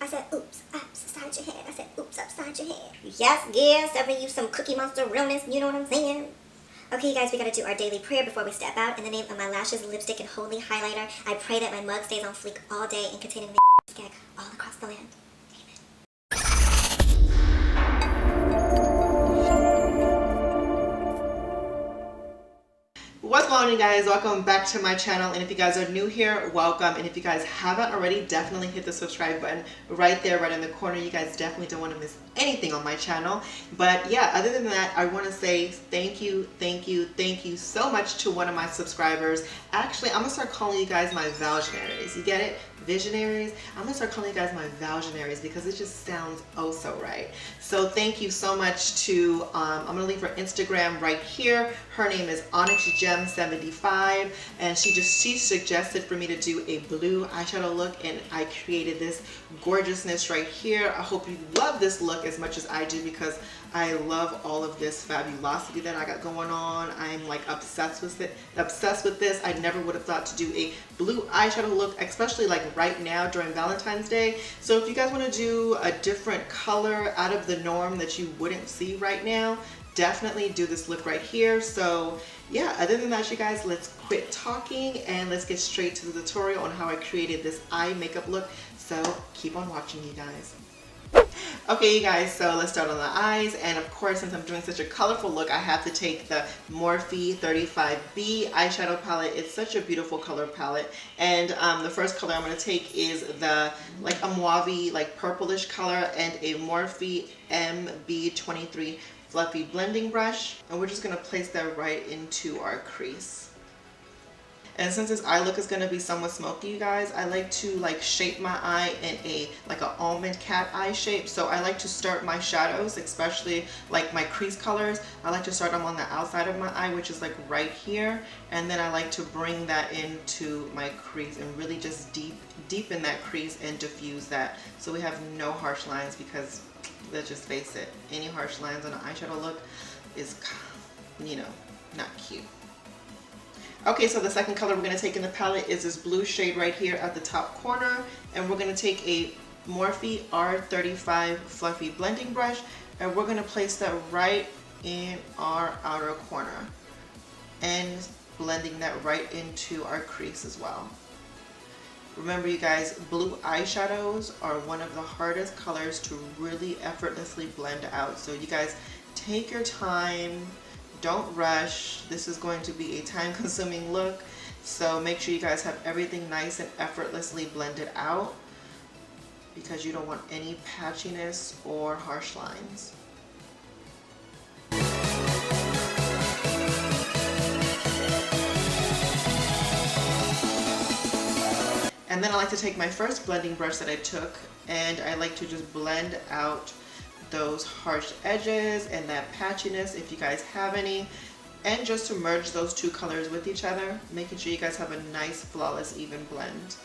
I said, oops, upside your head. I said, oops, upside your head. Yes, serving you some Cookie Monster realness, you know what I'm saying? Okay, you guys, we gotta do our daily prayer before we step out. In the name of my lashes, lipstick, and holy highlighter, I pray that my mug stays on fleek all day and containing the gag all across the land. What's going on, you guys? Welcome back to my channel, and if you guys are new here, welcome. And if you guys haven't already, definitely hit the subscribe button right there, right in the corner. You guys definitely don't want to miss anything on my channel. But yeah, other than that, I want to say thank you so much to one of my subscribers. Actually, I'm gonna start calling you guys my Valsionaries. You get it? Visionaries. I'm gonna start calling you guys my Valsionaries because it just sounds oh so right. So thank you so much to I'm gonna leave her Instagram right here. Her name is OnyxGem75, and she suggested for me to do a blue eyeshadow look, and I created this gorgeousness right here. I hope you love this look as much as I do, because I love all of this fabulosity that I got going on. I'm like obsessed with it, obsessed with this. I never would have thought to do a blue eyeshadow look, especially like right now during Valentine's Day. So if you guys want to do a different color out of the norm that you wouldn't see right now, definitely do this look right here. So yeah, other than that, you guys, let's quit talking and let's get straight to the tutorial on how I created this eye makeup look. So keep on watching, you guys. Okay, you guys, so let's start on the eyes. And of course, since I'm doing such a colorful look, I have to take the Morphe 35B eyeshadow palette. It's such a beautiful color palette. And the first color I'm going to take is the like a mauve, like purplish color, and a Morphe MB23 fluffy blending brush. And we're just going to place that right into our crease. And since this eye look is going to be somewhat smoky, you guys, I like to like shape my eye in a like an almond cat eye shape. So I like to start my shadows, especially like my crease colors, I like to start them on the outside of my eye, which is like right here, and then I like to bring that into my crease and really just deepen that crease and diffuse that, so we have no harsh lines, because let's just face it, any harsh lines on an eyeshadow look is, you know, not cute. Okay, so the second color we're going to take in the palette is this blue shade right here at the top corner, and we're going to take a Morphe R35 fluffy blending brush, and we're going to place that right in our outer corner and blending that right into our crease as well. Remember, you guys, blue eyeshadows are one of the hardest colors to really effortlessly blend out, so you guys take your time. Don't rush. This is going to be a time-consuming look, so make sure you guys have everything nice and effortlessly blended out, because you don't want any patchiness or harsh lines. And then I like to take my first blending brush that I took, and I like to just blend out those harsh edges and that patchiness, if you guys have any, and just to merge those two colors with each other, making sure you guys have a nice, flawless, even blend.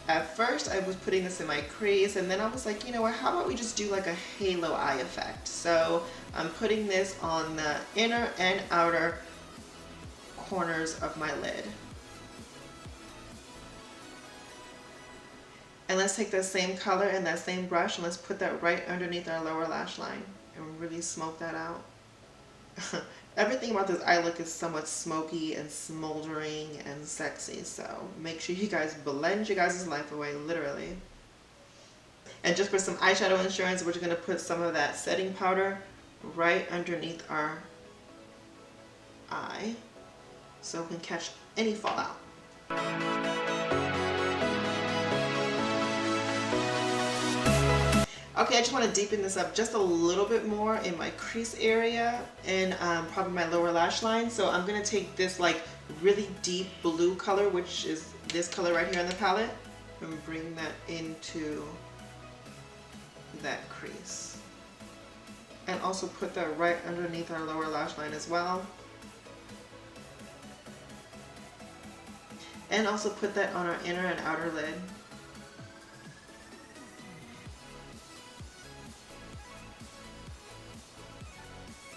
At first I was putting this in my crease, and then I was like, you know what, how about we just do like a halo eye effect? So I'm putting this on the inner and outer corners of my lid. And let's take that same color and that same brush, and let's put that right underneath our lower lash line and really smoke that out. Everything about this eye look is somewhat smoky and smoldering and sexy, so make sure you guys blend your guys' life away, literally. And just for some eyeshadow insurance, we're just going to put some of that setting powder right underneath our eye so we can catch any fallout. Okay, I just want to deepen this up just a little bit more in my crease area and probably my lower lash line. So I'm going to take this like really deep blue color, which is this color right here in the palette, and bring that into that crease. And also put that right underneath our lower lash line as well. And also put that on our inner and outer lid.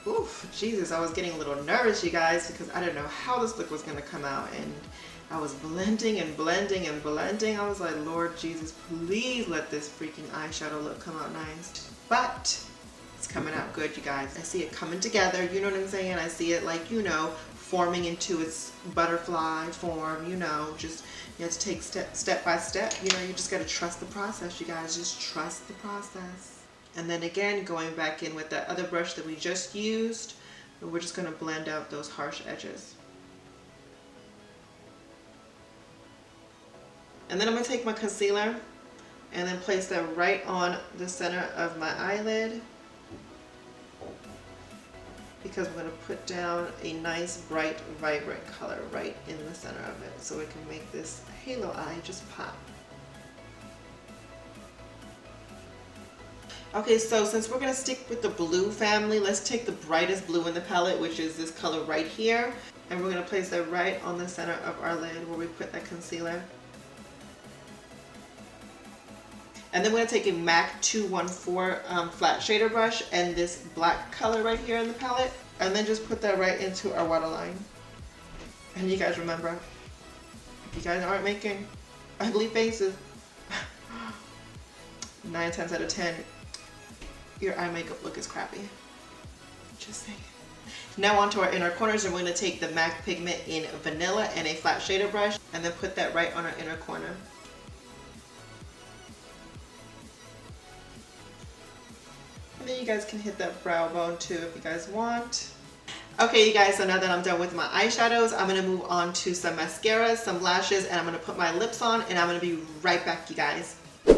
Oof, Jesus, I was getting a little nervous, you guys, because I didn't know how this look was going to come out. And I was blending and blending and blending. I was like, Lord Jesus, please let this freaking eyeshadow look come out nice. But it's coming out good, you guys. I see it coming together, you know what I'm saying? I see it like, you know, forming into its butterfly form, you know, just you have to take step by step. You know, you just got to trust the process, you guys. Just trust the process. And then again, going back in with that other brush that we just used, we're just going to blend out those harsh edges. And then I'm going to take my concealer and then place that right on the center of my eyelid, because we're going to put down a nice, bright, vibrant color right in the center of it, so we can make this halo eye just pop. Okay, so since we're going to stick with the blue family, let's take the brightest blue in the palette, which is this color right here, and we're going to place that right on the center of our lid where we put that concealer. And then we're going to take a MAC 214 flat shader brush and this black color right here in the palette, and then just put that right into our waterline. And you guys remember, if you guys aren't making ugly faces, 9 times out of 10, your eye makeup look is crappy. Just saying. Now onto our inner corners, and we're going to take the MAC pigment in vanilla and a flat shader brush, and then put that right on our inner corner. And then you guys can hit that brow bone too if you guys want. Okay, you guys, so now that I'm done with my eyeshadows, I'm going to move on to some mascaras, some lashes, and I'm going to put my lips on, and I'm going to be right back, you guys.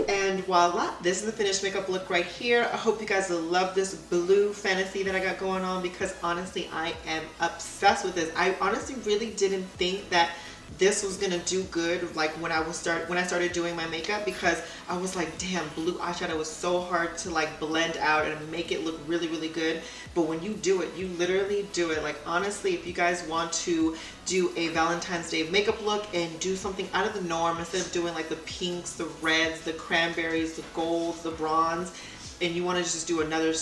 And voila, this is the finished makeup look right here. I hope you guys love this blue fantasy that I got going on, because honestly, I am obsessed with this. I honestly really didn't think that this was gonna do good like when I started doing my makeup, because I was like, damn, blue eyeshadow was so hard to like blend out and make it look really, really good. But when you do it, you literally do it. Like honestly, if you guys want to do a Valentine's Day makeup look and do something out of the norm, instead of doing like the pinks, the reds, the cranberries, the golds, the bronze, and you want to just do another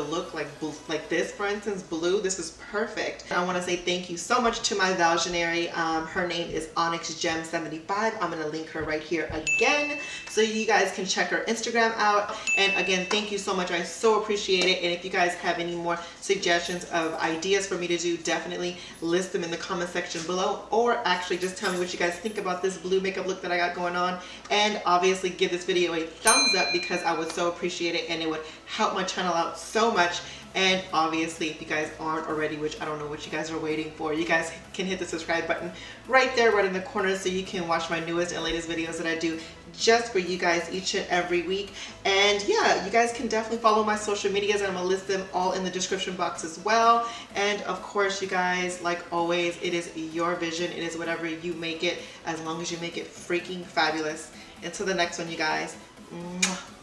look like this, for instance, blue, this is perfect. I want to say thank you so much to my Valgenary. Her name is Onyx Gem 75. I'm going to link her right here again, so you guys can check her Instagram out. And again, thank you so much. I so appreciate it. And if you guys have any more suggestions of ideas for me to do, definitely list them in the comment section below, or actually just tell me what you guys think about this blue makeup look that I got going on. And obviously give this video a thumbs up, because I would so appreciate it, and it would help my channel out so much. And obviously, if you guys aren't already, which I don't know what you guys are waiting for, you guys can hit the subscribe button right there, right in the corner, so you can watch my newest and latest videos that I do just for you guys each and every week. And yeah, you guys can definitely follow my social medias, and I'm gonna list them all in the description box as well. And of course, you guys, like always, it is your vision. It is whatever you make it, as long as you make it freaking fabulous. Until the next one, you guys. Mwah.